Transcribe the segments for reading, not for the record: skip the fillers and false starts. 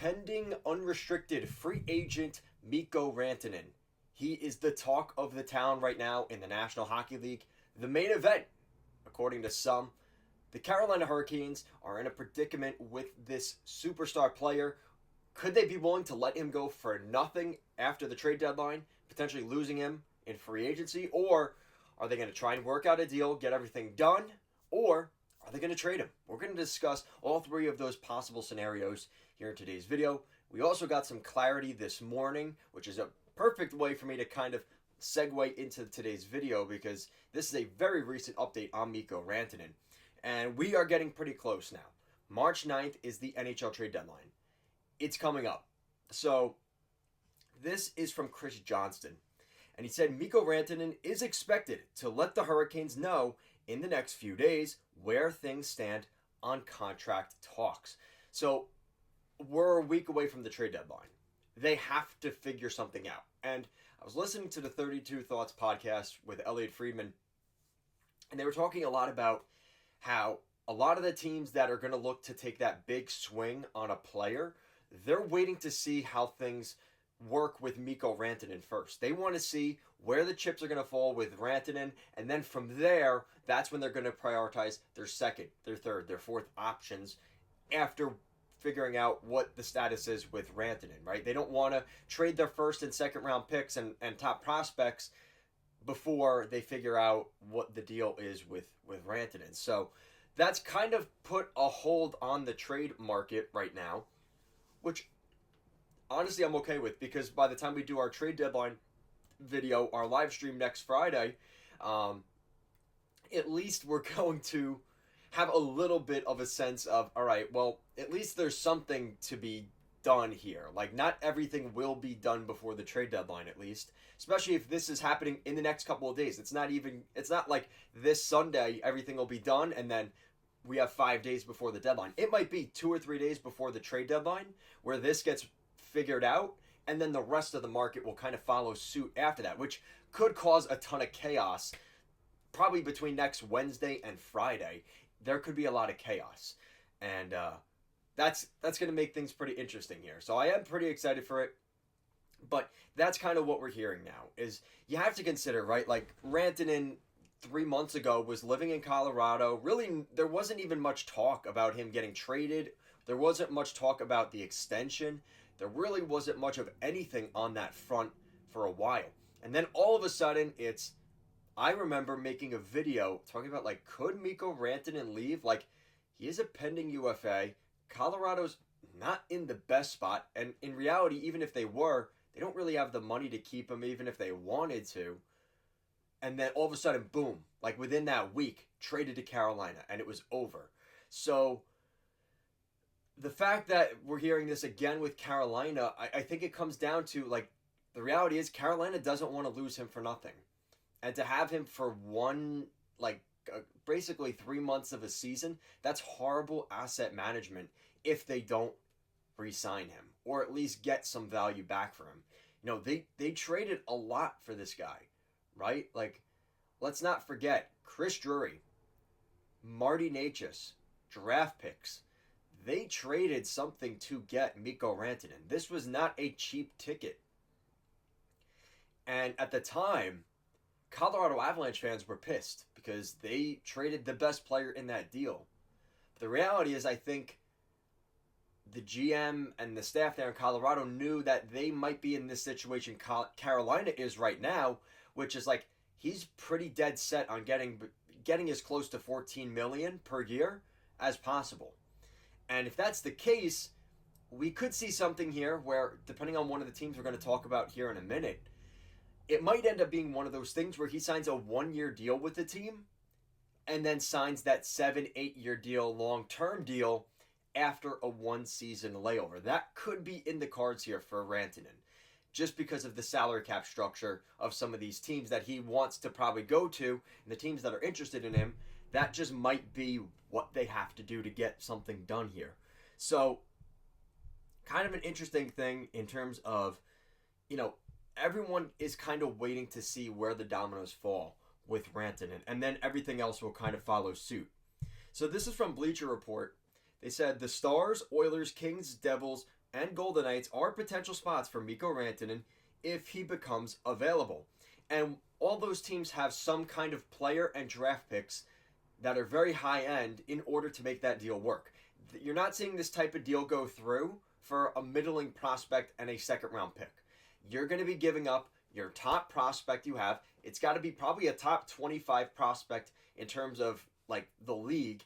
pending unrestricted free agent Mikko Rantanen. He is the talk of the town right now in the National Hockey League. The main event, according to some, the Carolina Hurricanes are in a predicament with this superstar player. Could they be willing to let him go for nothing after the trade deadline, potentially losing him in free agency? Or are they going to try and work out a deal, get everything done? Or are they going to trade him? We're going to discuss all three of those possible scenarios here in today's video. We also got some clarity this morning, which is a perfect way for me to kind of segue into today's video because this is a very recent update on Mikko Rantanen. And we are getting pretty close now. March 9th is the NHL trade deadline. It's coming up. So this is from Chris Johnston. And he said Mikko Rantanen is expected to let the Hurricanes know in the next few days where things stand on contract talks. So we're a week away from the trade deadline. They have to figure something out. And I was listening to the 32 Thoughts podcast with Elliot Friedman, and they were talking a lot about how a lot of the teams that are going to look to take that big swing on a player, they're waiting to see how things work with Mikko Rantanen first. They want to see where the chips are going to fall with Rantanen, and then from there, that's when they're going to prioritize their second, their third, their fourth options after figuring out what the status is with Rantanen, right? They don't want to trade their first and second round picks and top prospects before they figure out what the deal is with Rantanen. So that's kind of put a hold on the trade market right now, which honestly I'm okay with, because by the time we do our trade deadline video, our live stream next Friday, at least we're going to have a little bit of a sense of, all right, well, at least there's something to be done here. Like, not everything will be done before the trade deadline, at least, especially if this is happening in the next couple of days. It's not like this Sunday everything will be done and then we have 5 days before the deadline. It might be 2 or 3 days before the trade deadline where this gets figured out, and then the rest of the market will kind of follow suit after that, which could cause a ton of chaos. Probably between next Wednesday and Friday, there could be a lot of chaos, and that's going to make things pretty interesting here. So I am pretty excited for it, but that's kind of what we're hearing now. Is you have to consider, right? Like, Rantanen 3 months ago was living in Colorado. Really, there wasn't even much talk about him getting traded. There wasn't much talk about the extension. There really wasn't much of anything on that front for a while. And then all of a sudden, I remember making a video talking about, like, could Mikko Rantanen leave? Like, he is a pending UFA. Colorado's not in the best spot. And in reality, even if they were, they don't really have the money to keep him, even if they wanted to. And then all of a sudden, boom, like within that week, traded to Carolina, and it was over. So the fact that we're hearing this again with Carolina, I think it comes down to, like, the reality is Carolina doesn't want to lose him for nothing. And to have him for basically 3 months of a season, that's horrible asset management if they don't re-sign him or at least get some value back for him. You know, they traded a lot for this guy, right? Like, let's not forget Chris Drury, Marty Necas, draft picks. They traded something to get Mikko Rantanen. This was not a cheap ticket. And at the time, Colorado Avalanche fans were pissed because they traded the best player in that deal. But the reality is, I think the GM and the staff there in Colorado knew that they might be in this situation Carolina is right now, which is like, he's pretty dead set on getting as close to $14 million per year as possible. And if that's the case, we could see something here where, depending on one of the teams we're going to talk about here in a minute, it might end up being one of those things where he signs a 1-year deal with the team and then signs that 7-8 year deal, long-term deal, after a 1-season layover. That could be in the cards here for Rantanen, just because of the salary cap structure of some of these teams that he wants to probably go to, and the teams that are interested in him. That just might be what they have to do to get something done here. So, kind of an interesting thing in terms of, you know, everyone is kind of waiting to see where the dominoes fall with Rantanen, and then everything else will kind of follow suit. So this is from Bleacher Report. They said the Stars, Oilers, Kings, Devils, and Golden Knights are potential spots for Mikko Rantanen if he becomes available. And all those teams have some kind of player and draft picks that are very high end in order to make that deal work. You're not seeing this type of deal go through for a middling prospect and a second round pick. You're going to be giving up your top prospect you have. It's got to be probably a top 25 prospect in terms of like the league.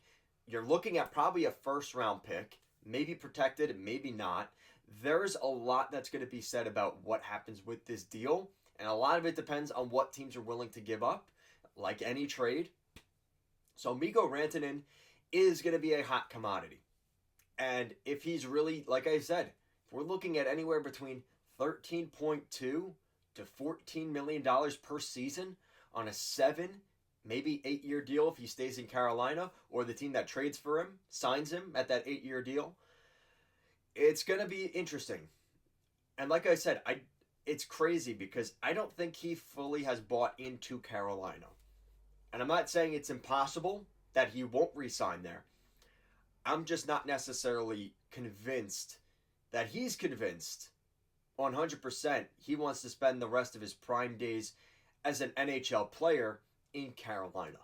You're looking at probably a first round pick, maybe protected, maybe not. There's a lot that's going to be said about what happens with this deal, and a lot of it depends on what teams are willing to give up, like any trade. So Mikko Rantanen is going to be a hot commodity. And if he's really, like I said, if we're looking at anywhere between $13.2 to $14 million per season on a 7, maybe 8-year deal if he stays in Carolina, or the team that trades for him signs him at that 8-year deal, it's going to be interesting. And like I said, it's crazy because I don't think he fully has bought into Carolina. And I'm not saying it's impossible that he won't re-sign there. I'm just not necessarily convinced that he's convinced 100% he wants to spend the rest of his prime days as an NHL player in Carolina.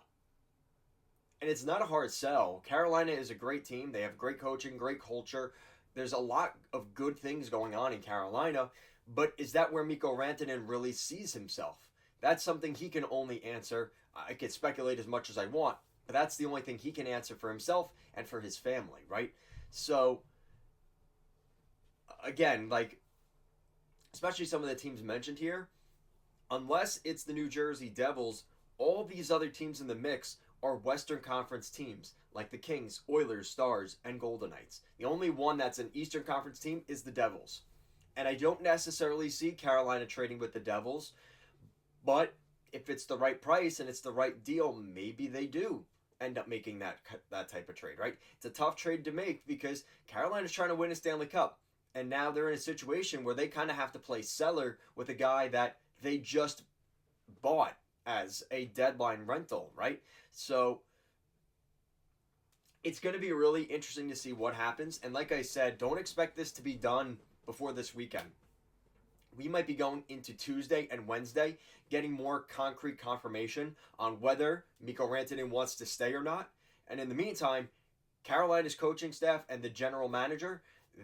And it's not a hard sell. Carolina is a great team. They have great coaching, great culture. There's a lot of good things going on in Carolina. But is that where Mikko Rantanen really sees himself? That's something he can only answer. I could speculate as much as I want, but that's the only thing he can answer for himself and for his family, right? So, again, like, especially some of the teams mentioned here, unless it's the New Jersey Devils, all these other teams in the mix are Western Conference teams, like the Kings, Oilers, Stars, and Golden Knights. The only one that's an Eastern Conference team is the Devils. And I don't necessarily see Carolina trading with the Devils, but if it's the right price and it's the right deal, maybe they do end up making that type of trade, right? It's a tough trade to make because Carolina's trying to win a Stanley Cup. And now they're in a situation where they kind of have to play seller with a guy that they just bought as a deadline rental, right? So it's going to be really interesting to see what happens. And like I said, don't expect this to be done before this weekend. We might be going into Tuesday and Wednesday, getting more concrete confirmation on whether Mikko Rantanen wants to stay or not. And in the meantime, Carolina's coaching staff and the general manager,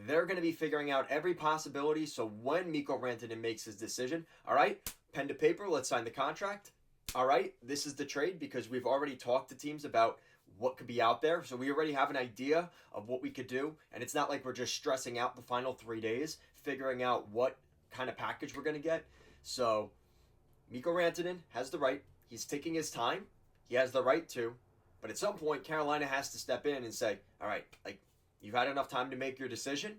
they're going to be figuring out every possibility. So when Mikko Rantanen makes his decision, all right, pen to paper, let's sign the contract. All right, this is the trade because we've already talked to teams about what could be out there. So we already have an idea of what we could do. And it's not like we're just stressing out the final 3 days, figuring out what kind of package we're going to get. So Mikko Rantanen has the right. He's taking his time. He has the right to. But at some point, Carolina has to step in and say, all right, like, you've had enough time to make your decision.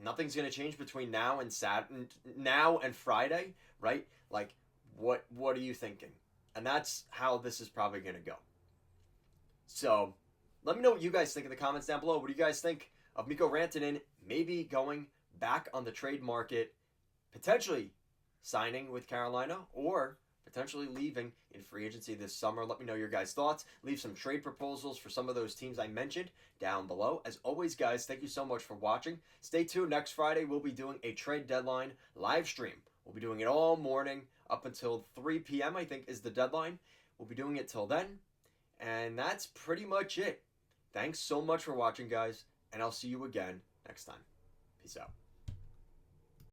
Nothing's going to change between now and Friday, right? Like, what are you thinking? And that's how this is probably going to go. So let me know what you guys think in the comments down below. What do you guys think of Mikko Rantanen maybe going back on the trade market, potentially signing with Carolina, or potentially leaving in free agency this summer? Let me know your guys' thoughts. Leave some trade proposals for some of those teams I mentioned down below. As always, guys, thank you so much for watching. Stay tuned. Next Friday, we'll be doing a trade deadline live stream. We'll be doing it all morning up until 3 p.m., I think, is the deadline. We'll be doing it till then. And that's pretty much it. Thanks so much for watching, guys, and I'll see you again next time. Peace out.